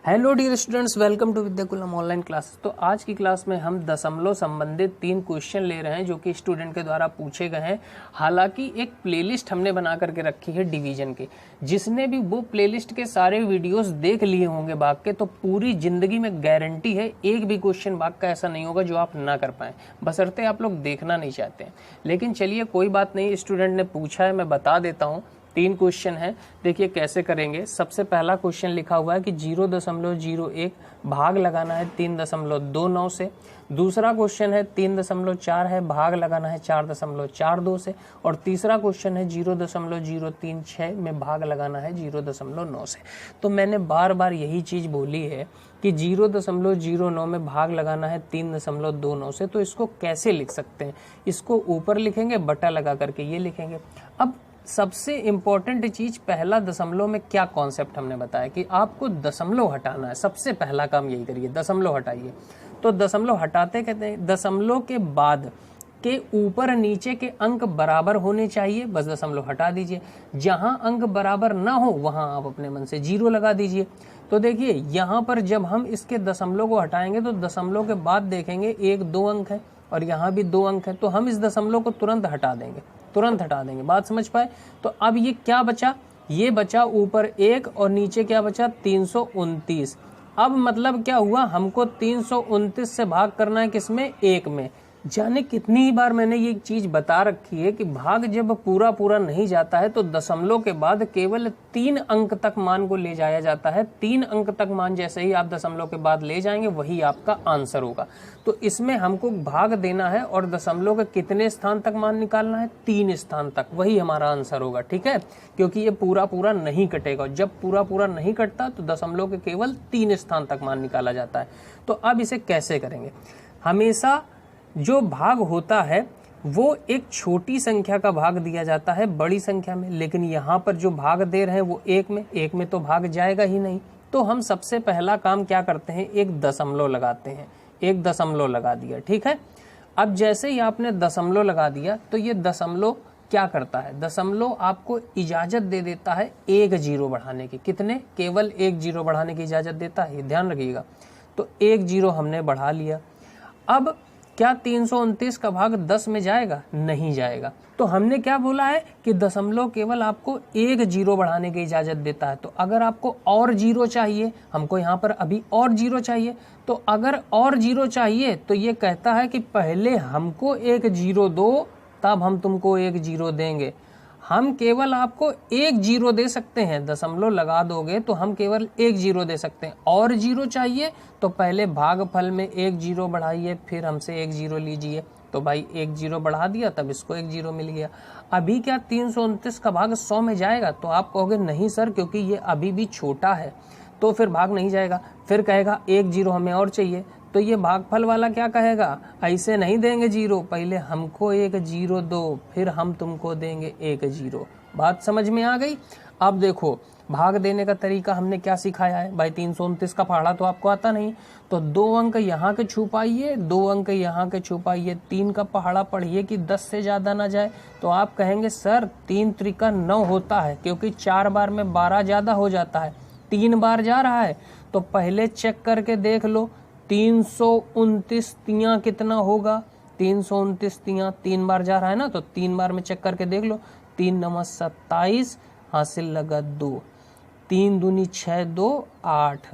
Hello dear students, welcome to Vidyakulam online classes. तो आज की क्लास में हम दशमलव संबंधित 3 क्वेश्चन ले रहे हैं जो कि स्टूडेंट के द्वारा पूछे गए हैं। हालांकि एक प्लेलिस्ट हमने बना करके रखी है डिवीजन के, जिसने भी वो प्लेलिस्ट के सारे वीडियोस देख लिए होंगे भाग के, तो पूरी जिंदगी में गारंटी है एक भी क्वेश्चन भाग का ऐसा नहीं होगा जो आप ना कर पाएं, बशर्ते आप लोग देखना नहीं चाहते हैं। लेकिन चलिए कोई बात नहीं, स्टूडेंट ने पूछा है, मैं बता देता हूँ। 3 क्वेश्चन है, देखिए कैसे करेंगे। सबसे पहला क्वेश्चन लिखा हुआ है कि 0.01 भाग लगाना है 3.29 से। दूसरा क्वेश्चन है 3.4 है, भाग लगाना है 4.42 से। और तीसरा क्वेश्चन है 0.036 में भाग लगाना है 0.9 से। तो मैंने बार बार यही चीज बोली है कि 0.09 में भाग लगाना है 3.29 से। तो इसको कैसे लिख सकते हैं, इसको ऊपर लिखेंगे बटा लगा करके ये लिखेंगे। अब सबसे इंपॉर्टेंट चीज, पहला दशमलव में क्या कॉन्सेप्ट हमने बताया कि आपको दशमलव हटाना है। सबसे पहला काम यही करिए, दशमलव हटाइए। तो दशमलव हटाते कहते हैं दशमलव के बाद के ऊपर नीचे के अंक बराबर होने चाहिए, बस दशमलव हटा दीजिए। जहां अंक बराबर ना हो वहां आप अपने मन से 0 लगा दीजिए। तो देखिए यहाँ पर जब हम इसके दशमलव को हटाएंगे तो दशमलव के बाद देखेंगे 1-2 अंक है और यहाँ भी 2 अंक है, तो हम इस दशमलव को तुरंत हटा देंगे, तुरंत हटा देंगे। बात समझ पाए? तो अब ये क्या बचा, ये बचा ऊपर 1 और नीचे क्या बचा 329। अब मतलब क्या हुआ, हमको 329 से भाग करना है किसमें, 1 में। जाने कितनी ही बार मैंने ये चीज बता रखी है कि भाग जब पूरा पूरा नहीं जाता है तो दशमलव के बाद केवल 3 अंक तक मान को ले जाया जाता है। 3 अंक तक मान जैसे ही आप दशमलव के बाद ले जाएंगे वही आपका आंसर होगा। तो इसमें हमको भाग देना है और दशमलव के कितने स्थान तक मान निकालना है, 3 स्थान तक, वही हमारा आंसर होगा। ठीक है, क्योंकि ये पूरा पूरा नहीं कटेगा। जब पूरा पूरा नहीं कटता तो दशमलव के केवल 3 स्थान तक मान निकाला जाता है। तो अब इसे कैसे करेंगे, हमेशा जो भाग होता है वो एक छोटी संख्या का भाग दिया जाता है बड़ी संख्या में, लेकिन यहाँ पर जो भाग दे रहे हैं वो 1 में तो भाग जाएगा ही नहीं। तो हम सबसे पहला काम क्या करते हैं, एक दशमलव लगाते हैं। एक दशमलव लगा दिया, ठीक है। अब जैसे ही आपने दशमलव लगा दिया तो ये दशमलव क्या करता है, दशमलव आपको इजाजत दे देता है 1 0 बढ़ाने की। कितने, केवल 1 0 बढ़ाने की इजाजत देता है, ध्यान रखिएगा। तो 1 0 हमने बढ़ा लिया। अब क्या 329 का भाग 10 में जाएगा, नहीं जाएगा। तो हमने क्या बोला है कि दशमलव केवल आपको 1 0 बढ़ाने की इजाजत देता है। तो अगर आपको और 0 चाहिए, हमको यहाँ पर अभी और 0 चाहिए, तो अगर और 0 चाहिए तो ये कहता है कि पहले हमको 1 0 दो, तब हम तुमको 1 0 देंगे। हम केवल आपको 1 0 दे सकते हैं, दशमलव लगा दोगे तो हम केवल 1 0 दे सकते हैं। और 0 चाहिए तो पहले भागफल में 1 0 बढ़ाइए, फिर हमसे 1 0 लीजिए। तो भाई 1 0 बढ़ा दिया, तब इसको 1 0 मिल गया। अभी क्या 329 का भाग 100 में जाएगा, तो आप कहोगे नहीं सर, क्योंकि ये अभी भी छोटा है तो फिर भाग नहीं जाएगा। फिर कहेगा 1 0 हमें और चाहिए, तो ये भागफल वाला क्या कहेगा, ऐसे नहीं देंगे 0, पहले हमको 1 0 दो, फिर हम तुमको देंगे 1 0। बात समझ में आ गई? अब देखो भाग देने का तरीका हमने क्या सिखाया है। भाई 329 का पहाड़ा तो आपको आता नहीं, तो 2 अंक यहाँ के छुपाइए, 2 अंक यहाँ के छुपाइए, 3 का पहाड़ा पढ़िए कि 10 से ज्यादा ना जाए। तो आप कहेंगे सर 3 त्रिका 9 होता है, क्योंकि 4 बार में 12 ज्यादा हो जाता है, 3 बार जा रहा है। तो पहले चेक करके देख लो 329 तियां कितना होगा। 329 तियां 3 बार जा रहा है ना, तो 3 बार में चेक करके देख लो। 3 9 27, हासिल लगा 2, 3 दूनी 6 2 8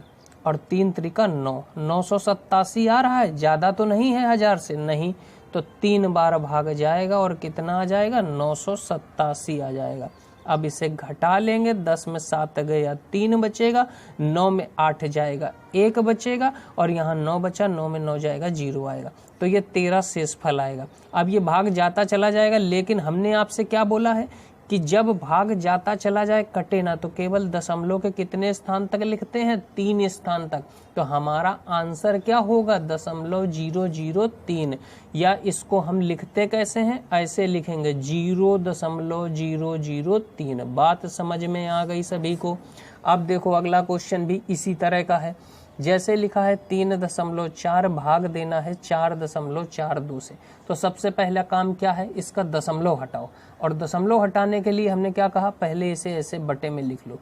और 3 त्रिका 9, 987 आ रहा है। ज्यादा तो नहीं है 1000 से, नहीं, तो 3 बार भाग जाएगा और कितना आ जाएगा, 987 आ जाएगा। अब इसे घटा लेंगे, 10 में 7 गया, 3 बचेगा, 9 में 8 जाएगा, 1 बचेगा, और यहाँ 9 बचा, 9 में 9 जाएगा, 0 आएगा। तो ये 13 शेष फल आएगा। अब ये भाग जाता चला जाएगा, लेकिन हमने आपसे क्या बोला है कि जब भाग जाता चला जाए कटे ना, तो केवल दशमलव के कितने स्थान तक लिखते हैं, 3 स्थान तक। तो हमारा आंसर क्या होगा, 0.003। या इसको हम लिखते कैसे हैं, ऐसे लिखेंगे 0.003। बात समझ में आ गई सभी को? अब देखो अगला क्वेश्चन भी इसी तरह का है। जैसे लिखा है 3.4 भाग देना है 4.42 से। तो सबसे पहला काम क्या है, इसका दशमलव हटाओ। और दशमलव हटाने के लिए हमने क्या कहा, पहले इसे ऐसे बटे में लिख लो।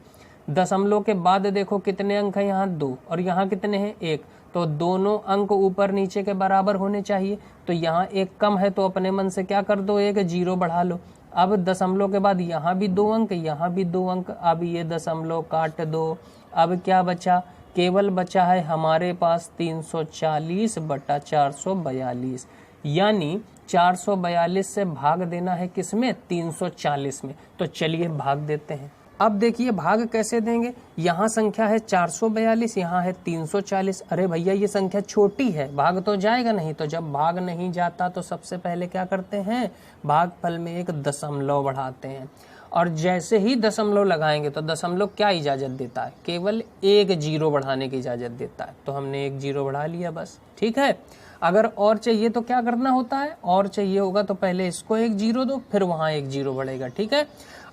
दशमलव के बाद देखो कितने अंक हैं, यहाँ 2 और यहाँ कितने हैं 1, तो दोनों अंक ऊपर नीचे के बराबर होने चाहिए। तो यहाँ 1 कम है तो अपने मन से क्या कर दो, एक 0 बढ़ा लो। अब दशमलव के बाद यहाँ भी 2 अंक, यहाँ भी 2 अंक, अब ये दशमलव काट दो। अब क्या बचा, केवल बचा है हमारे पास 340 बटा 442, यानी 442 से भाग देना है किसमें, 340 में। तो चलिए भाग देते हैं। अब देखिए भाग कैसे देंगे, यहाँ संख्या है 442, यहाँ है 340। अरे भैया ये संख्या छोटी है, भाग तो जाएगा नहीं। तो जब भाग नहीं जाता तो सबसे पहले क्या करते हैं, भागफल में एक दशमलव बढ़ाते हैं। और जैसे ही दशमलव लगाएंगे तो दशमलव क्या इजाजत देता है, केवल एक 0 बढ़ाने की इजाजत देता है। तो हमने एक 0 बढ़ा लिया बस, ठीक है। अगर और चाहिए तो क्या करना होता है, और चाहिए होगा तो पहले इसको एक 0 दो, फिर वहां एक 0 बढ़ेगा, ठीक है।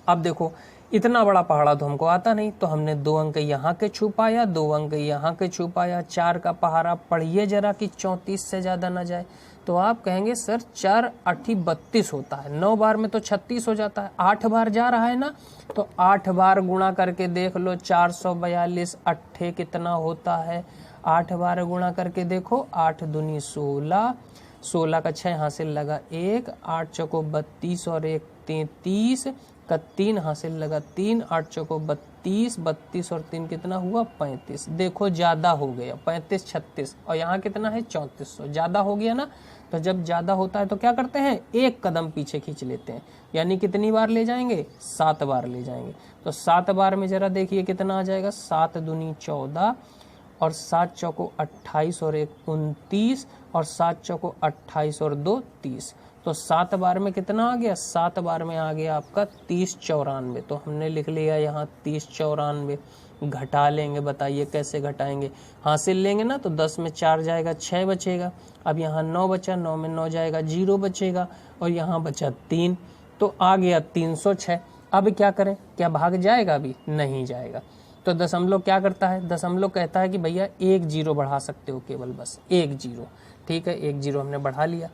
अब देखो इतना बड़ा पहाड़ा तो हमको आता नहीं, तो हमने 2 अंक यहाँ के छुपाया, 2 अंक यहाँ के छुपाया। 4 का पहाड़ा पढ़िए जरा कि 34 से ज्यादा ना जाए। तो आप कहेंगे सर 4 8 32 होता है, 9 बार में तो 36 हो जाता है, 8 बार जा रहा है ना, तो 8 बार गुणा करके देख लो। 442 8 कितना होता है, 8 बार गुणा करके देखो, 8 दूनी 16, 16 का 6 हासिल लगा 1, 8 चौको 32 और 1 33 का 3 हासिल लगा 3, 8 चौको 32, 32 और 3 कितना हुआ 35। देखो ज्यादा हो गया, 35 36 और यहाँ कितना है 3400, ज्यादा हो गया ना। तो जब ज्यादा होता है तो क्या करते हैं, एक कदम पीछे खींच लेते हैं, यानी कितनी बार ले जाएंगे, 7 बार ले जाएंगे। तो 7 बार में जरा देखिए कितना आ जाएगा, 7 दूनी 14 और 7 चौको 28 और 1 29 और 7 चौको 28 और 2 30। तो 7 बार में कितना आ गया, 7 बार में आ गया आपका 30 94। तो हमने लिख लिया यहाँ 30 94। घटा लेंगे, बताइए कैसे घटाएंगे, हासिल लेंगे ना, तो 10 में 4 जाएगा 6 बचेगा। अब यहाँ 9 बचा, 9 में 9 जाएगा 0 बचेगा और यहाँ बचा 3, तो आ गया 306। अब क्या करें, क्या भाग जाएगा, अभी नहीं जाएगा। तो दशमलव क्या करता है, दशमलव कहता है कि भैया एक 0 बढ़ा सकते हो, केवल बस एक 0, ठीक है। एक 0 हमने बढ़ा लिया।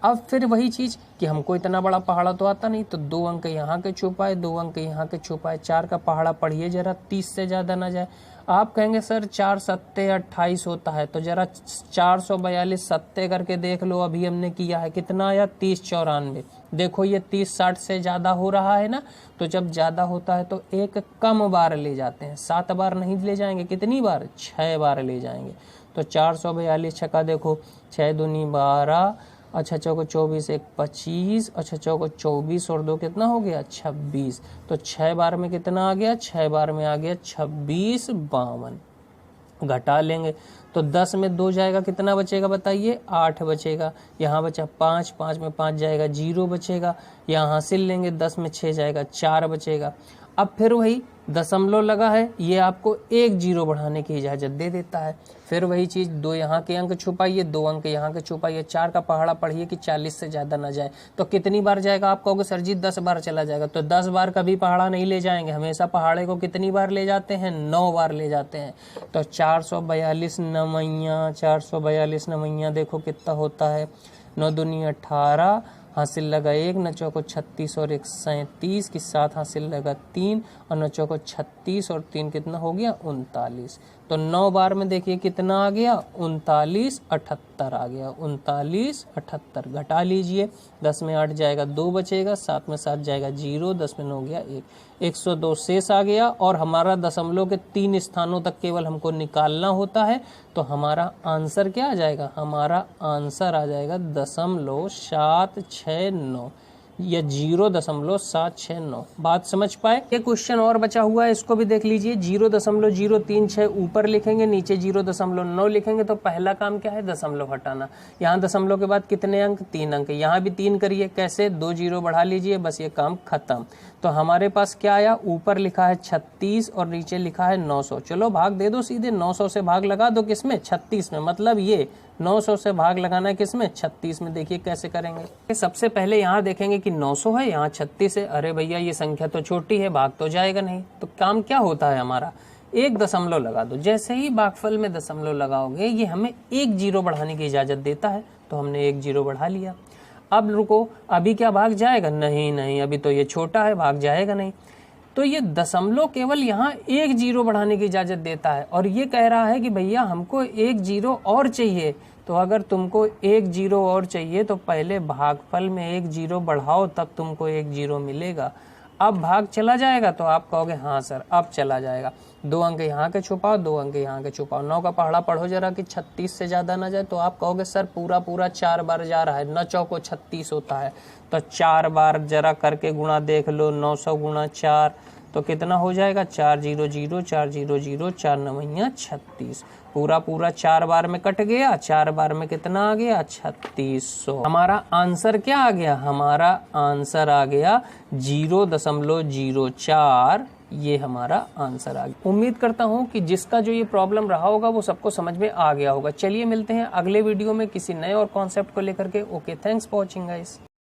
अब फिर वही चीज कि हमको इतना बड़ा पहाड़ा तो आता नहीं, तो 2 अंक यहाँ के छुपाए, 2 अंक यहाँ के छुपाए। 4 का पहाड़ा पढ़िए जरा, 30 से ज्यादा ना जाए। आप कहेंगे सर 4 7 28 होता है, तो जरा 442 सत्ते करके देख लो, अभी हमने किया है, कितना आया 30 94। देखो ये 30 60 से ज्यादा हो रहा है ना। तो जब ज्यादा होता है तो एक कम बार ले जाते हैं, 7 बार नहीं ले जाएंगे, कितनी बार, 6 बार ले जाएंगे। तो 442 छक्का देखो, 6 दूनी 12, अच्छा चौको 24 1 25, अच्छा चौको 24 और 2 कितना हो गया 26। तो 6 बार में कितना आ गया, 6 बार में आ गया 26 52। घटा लेंगे तो 10 में 2 जाएगा, कितना बचेगा बताइए, 8 बचेगा। यहाँ बचा 5, 5 में 5 जाएगा 0 बचेगा। यहाँ हासिल लेंगे, 10 में 6 जाएगा 4 बचेगा। अब फिर वही दशमलव लगा है, ये आपको एक 0 बढ़ाने की इजाजत दे देता है। फिर वही चीज, 2 यहाँ के अंक छुपाइए, 2 अंक यहाँ के छुपाइए। 4 का पहाड़ा पढ़िए कि 40 से ज्यादा ना जाए। तो कितनी बार जाएगा, आप कहोगे सर जी 10 बार चला जाएगा। तो 10 बार कभी पहाड़ा नहीं ले जाएंगे, हमेशा पहाड़े को कितनी बार ले जाते हैं, 9 बार ले जाते हैं। तो 442 नवैया, 442 नवैया देखो कितना होता है, 9 दूनी 18, हासिल लगा 1, 9 चौको 36 और 1 37 के साथ हासिल लगा 3 और 9 चौको 36 और 3 कितना हो गया 39। तो 9 बार में देखिए कितना आ गया 39 78 आ गया, 39 78। घटा लीजिए, 10 में 8 जाएगा 2 बचेगा, 7 में 7 जाएगा 0, 10 में 9 गया 1, 102 शेष आ गया। और हमारा दशमलव के 3 स्थानों तक केवल हमको निकालना होता है। तो हमारा आंसर क्या आ जाएगा, हमारा आंसर आ जाएगा 0.769 या 0.769। बात समझ पाए। एक क्वेश्चन और बचा हुआ है, इसको भी देख लीजिए। 0.036 ऊपर लिखेंगे, नीचे 0.9 लिखेंगे। तो पहला काम क्या है, दशमलव हटाना। यहाँ दशमलव के बाद कितने अंक, 3 अंक। यहाँ भी 3 करिए, कैसे, 2 0 बढ़ा लीजिए, बस ये काम खत्म। तो हमारे पास क्या आया, ऊपर लिखा है 36 और नीचे लिखा है 900। चलो भाग दे दो सीधे, 900 से भाग लगा दो किसमें, 36 में। मतलब ये 900 से भाग लगाना है किसमें, 36 में। देखिए कैसे करेंगे। सबसे पहले यहाँ देखेंगे कि 900 है, यहाँ 36 है। अरे भैया ये संख्या तो छोटी है, भाग तो जाएगा नहीं। तो काम क्या होता है हमारा, एक दशमलव लगा दो। जैसे ही भागफल में दशमलव लगाओगे, ये हमें एक 0 बढ़ाने की इजाजत देता है। तो हमने एक 0 बढ़ा लिया। अब रुको, अभी क्या भाग जाएगा, नहीं नहीं, अभी तो ये छोटा है, भाग जाएगा नहीं। तो ये दशमलव केवल यहाँ एक जीरो बढ़ाने की इजाजत देता है और ये कह रहा है कि भैया हमको एक जीरो और चाहिए। तो अगर तुमको एक जीरो और चाहिए तो पहले भागफल में एक जीरो बढ़ाओ, तब तुमको एक जीरो मिलेगा। अब भाग चला जाएगा तो आप कहोगे हाँ सर अब चला जाएगा। 2 अंक यहाँ के छुपाओ, 2 अंक यहाँ के छुपाओ। 9 का पहाड़ा पढ़ो जरा कि 36 से ज्यादा ना जाए। तो आप कहोगे सर पूरा पूरा 4 बार जा रहा है, 9 चौको 36 होता है। तो 4 बार जरा करके गुणा देख लो, 900 गुणा 4 तो कितना हो जाएगा, 4 0 0 4 0 0 4 9 36। पूरा पूरा 4 बार में कट गया, 4 बार में कितना आ गया, 3600। हमारा आंसर क्या आ गया, हमारा आंसर आ गया 0.04। ये हमारा आंसर आ गया। उम्मीद करता हूँ कि जिसका जो ये प्रॉब्लम रहा होगा वो सबको समझ में आ गया होगा। चलिए मिलते हैं अगले वीडियो में किसी नए और कॉन्सेप्ट को लेकर के। Okay, thanks for watching guys.